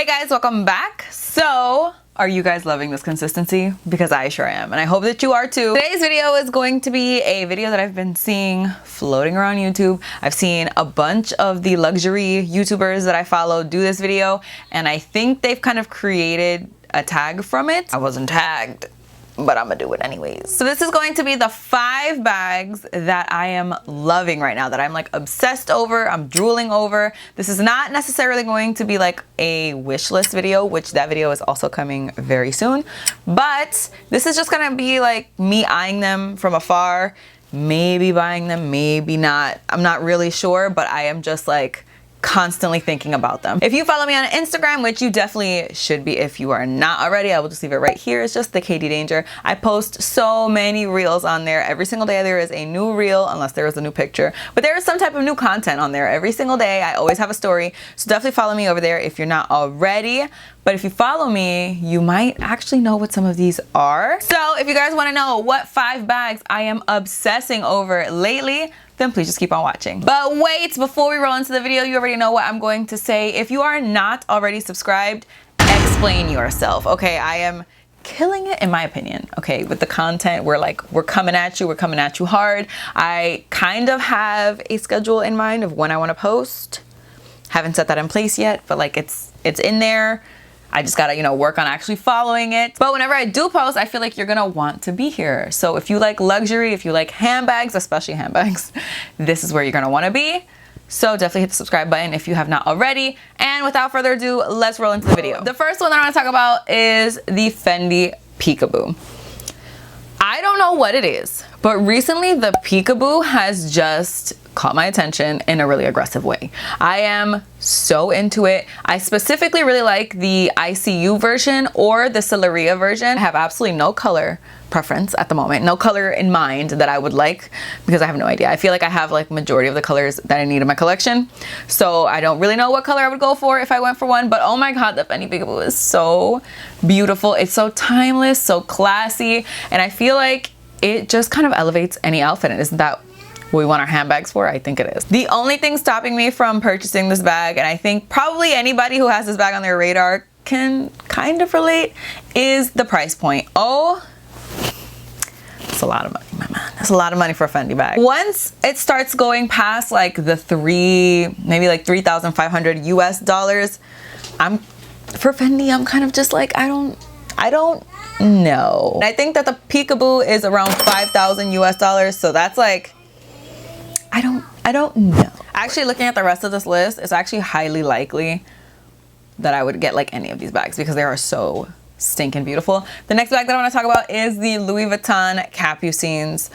Hey guys, welcome back. So, are you guys loving this consistency? Because I sure am, and I hope that you are too. Today's video is going to be a video that I've been seeing floating around YouTube. I've seen a bunch of the luxury YouTubers that I follow do this video, and I think they've kind of created a tag from it. I wasn't tagged, but I'm gonna do it anyways. So this is going to be the 5 bags that I am loving right now, that I'm like obsessed over, I'm drooling over. This is not necessarily going to be like a wish list video, which that video is also coming very soon. But this is just gonna be like me eyeing them from afar, maybe buying them, maybe not. I'm not really sure, but I am just like constantly thinking about them. If you follow me on Instagram, which you definitely should be if you are not already, I will just leave it right here. It's just the Katie Danger. I post so many reels on there. Every single day there is a new reel, unless there is a new picture, but there is some type of new content on there every single day. I always have a story, so definitely follow me over there if you're not already. But if you follow me, you might actually know what some of these are. So if you guys want to know what 5 bags I am obsessing over lately, then please just keep on watching. But wait, before we roll into the video, you already know what I'm going to say. If you are not already subscribed, explain yourself. Okay, I am killing it in my opinion. Okay, with the content, we're coming at you hard. I kind of have a schedule in mind of when I want to post. Haven't set that in place yet, but like it's in there. I just gotta, you know, work on actually following it. But whenever I do post, I feel like you're gonna want to be here. So if you like luxury, if you like handbags, especially handbags, this is where you're gonna wanna be. So definitely hit the subscribe button if you have not already. And without further ado, let's roll into the video. The first one that I wanna talk about is the Fendi PEEKABOO. I don't know what it is, but recently the PEEKABOO has just caught my attention in a really aggressive way. I am so into it. I specifically really like the ICU version or the Celeria version. I have absolutely no color preference at the moment, no color in mind that I would like, because I have no idea. I feel like I have like majority of the colors that I need in my collection, so I don't really know what color I would go for if I went for one. But oh my god, the Fendi PEEKABOO is so beautiful. It's so timeless, so classy, and I feel like it just kind of elevates any outfit. And isn't that what we want our handbags for? I think it is. The only thing stopping me from purchasing this bag, and I think probably anybody who has this bag on their radar can kind of relate, is the price point. Oh, it's a lot of money, my man. That's a lot of money for a Fendi bag. Once it starts going past like the maybe like $3,500 US dollars, for Fendi, I'm kind of just like, I don't know. And I think that the PEEKABOO is around 5,000 US dollars, so that's like, I don't know. Actually, looking at the rest of this list, it's actually highly likely that I would get like any of these bags because they are so stinking beautiful. The next bag that I want to talk about is the Louis Vuitton Capucines.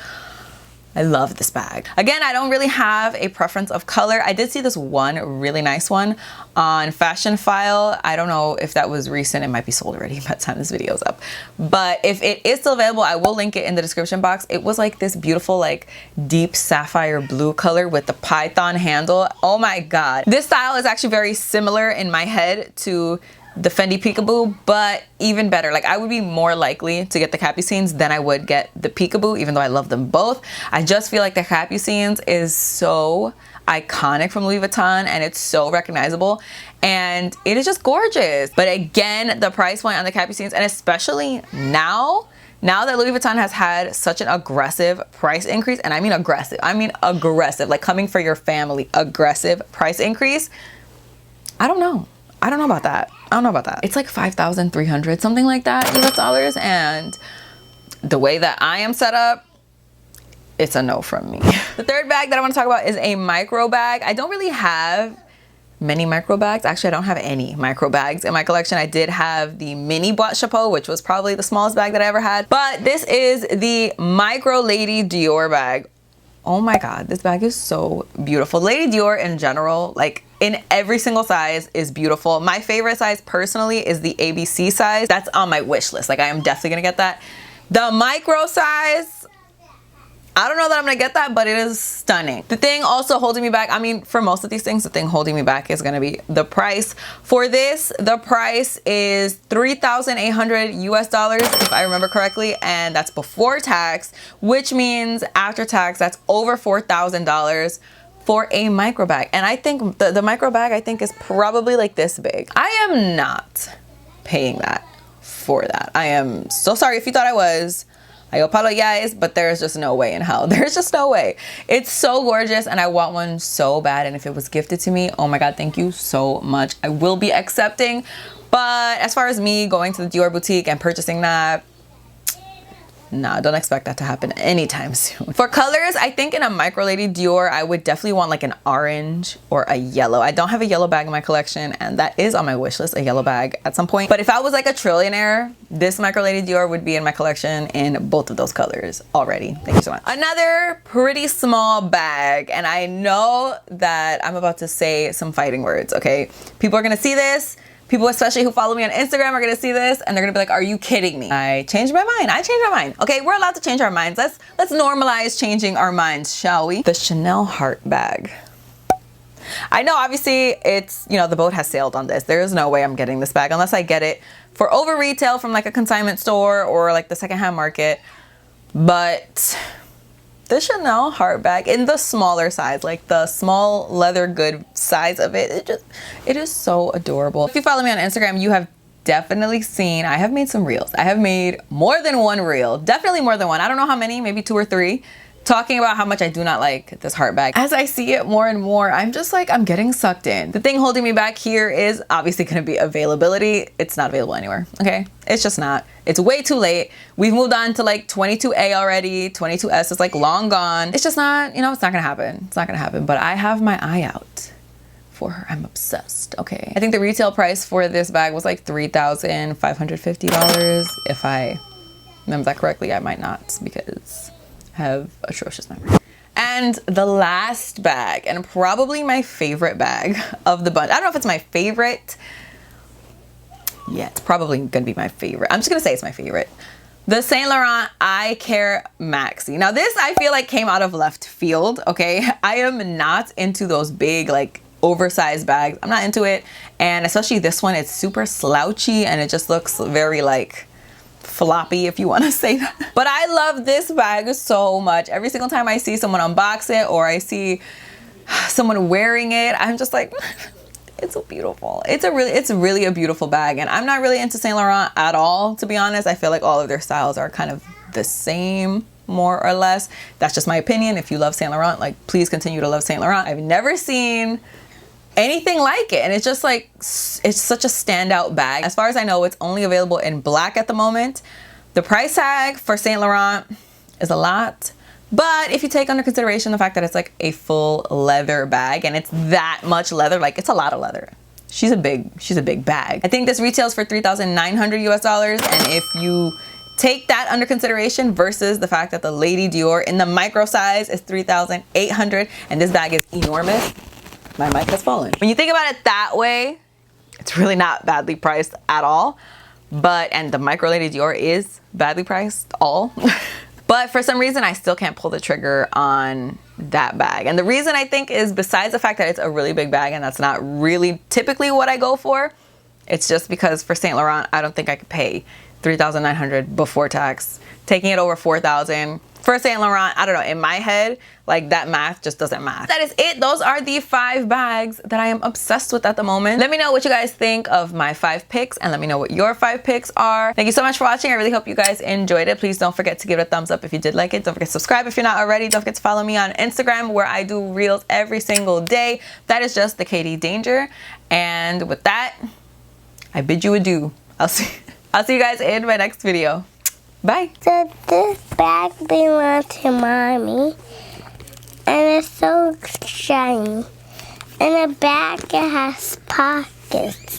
I love this bag. Again, I don't really have a preference of color. I did see this one really nice one on Fashion File. I don't know if that was recent. It might be sold already by the time this video is up. But if it is still available, I will link it in the description box. It was like this beautiful, like deep sapphire blue color with the python handle. Oh my god. This style is actually very similar in my head to the Fendi PEEKABOO, but even better. Like, I would be more likely to get the Capucines than I would get the PEEKABOO, even though I love them both. I just feel like the Capucines is so iconic from Louis Vuitton, and it's so recognizable, and it is just gorgeous. But again, the price point on the Capucines, and especially now that Louis Vuitton has had such an aggressive price increase, and I mean aggressive, like coming for your family, aggressive price increase, I don't know about that. It's like 5,300, something like that, US dollars. And the way that I am set up, it's a no from me. The third bag that I want to talk about is a micro bag. I don't really have many micro bags. Actually, I don't have any micro bags in my collection. I did have the mini boîte chapeau, which was probably the smallest bag that I ever had. But this is the Micro Lady DIOR bag. Oh my god, this bag is so beautiful. Lady DIOR in general, like in every single size, is beautiful. My favorite size personally is the ABC size. That's on my wish list. Like, I am definitely gonna get that. The micro size, I don't know that I'm gonna get that, but it is stunning. The thing also holding me back, I mean, for most of these things, the thing holding me back is gonna be the price. For this, the price is 3,800 US dollars, if I remember correctly, and that's before tax, which means after tax, that's over $4,000 for a micro bag. And I think the micro bag, I think, is probably like this big. I am not paying that for that. I am so sorry if you thought I was. I apologize, but there's just no way in hell. There's just no way. It's so gorgeous and I want one so bad. And if it was gifted to me, oh my God, thank you so much. I will be accepting. But as far as me going to the Dior boutique and purchasing that, nah, don't expect that to happen anytime soon. For colors, I think in a micro lady Dior, I would definitely want like an orange or a yellow. I don't have a yellow bag in my collection, and that is on my wish list, a yellow bag at some point. But if I was like a trillionaire, this micro lady Dior would be in my collection in both of those colors already. Thank you so much. Another pretty small bag, and I know that I'm about to say some fighting words, okay? People are gonna see this. People, especially who follow me on Instagram, are gonna see this and they're gonna be like, are you kidding me? I changed my mind. I changed my mind. Okay, we're allowed to change our minds. Let's normalize changing our minds, shall we? The Chanel heart bag. I know obviously it's, you know, the boat has sailed on this. There is no way I'm getting this bag unless I get it for over retail from like a consignment store or like the secondhand market. But the Chanel heart bag in the smaller size, like the small leather good size of it, it is so adorable. If you follow me on Instagram, you have definitely seen, I have made some reels. I have made more than one reel, definitely more than one. I don't know how many, maybe 2 or 3, talking about how much I do not like this heart bag. As I see it more and more, I'm just like, I'm getting sucked in. The thing holding me back here is obviously gonna be availability. It's not available anywhere, okay? It's just not. It's way too late. We've moved on to like 22A already. 22S is like long gone. It's just not, you know, it's not gonna happen. It's not gonna happen, but I have my eye out for her. I'm obsessed, okay? I think the retail price for this bag was like $3,550. If I remember that correctly, I might not because I have atrocious memory. And the last bag, and probably my favorite bag of the bunch. I don't know if it's my favorite. Yeah, it's probably gonna be my favorite. I'm just gonna say it's my favorite. The Saint Laurent Eye Care Maxi. Now this I feel like came out of left field, okay? I am not into those big like oversized bags. I'm not into it. And especially this one, it's super slouchy and it just looks very like floppy, if you want to say that. But I love this bag so much. Every single time I see someone unbox it or I see someone wearing it, I'm just like, it's so beautiful. It's really a beautiful bag. And I'm not really into Saint Laurent at all, to be honest. I feel like all of their styles are kind of the same, more or less. That's just my opinion. If you love Saint Laurent, like, please continue to love Saint Laurent. I've never seen anything like it, and it's just like, it's such a standout bag. As far as I know, it's only available in black at the moment. The price tag for Saint Laurent is a lot, but if you take under consideration the fact that it's like a full leather bag and it's that much leather, like it's a lot of leather. She's a big bag. I think this retails for $3,900 US, and if you take that under consideration versus the fact that the Lady Dior in the micro size is $3,800 and this bag is enormous, my mic has fallen. When you think about it that way, it's really not badly priced at all. And the micro Lady Dior is badly priced all. But for some reason, I still can't pull the trigger on that bag. And the reason I think is, besides the fact that it's a really big bag and that's not really typically what I go for, it's just because for Saint Laurent, I don't think I could pay $3,900 before tax. Taking it over $4,000 for Saint Laurent, I don't know, in my head, like that math just doesn't math. That is it. Those are the 5 bags that I am obsessed with at the moment. Let me know what you guys think of my 5 picks and let me know what your 5 picks are. Thank you so much for watching. I really hope you guys enjoyed it. Please don't forget to give it a thumbs up if you did like it. Don't forget to subscribe if you're not already. Don't forget to follow me on Instagram where I do reels every single day. That is just the Katie Danger. And with that, I bid you adieu. I'll see you guys in my next video. Bye. So this bag belongs to Mommy, and it's so shiny. And the bag, it has pockets.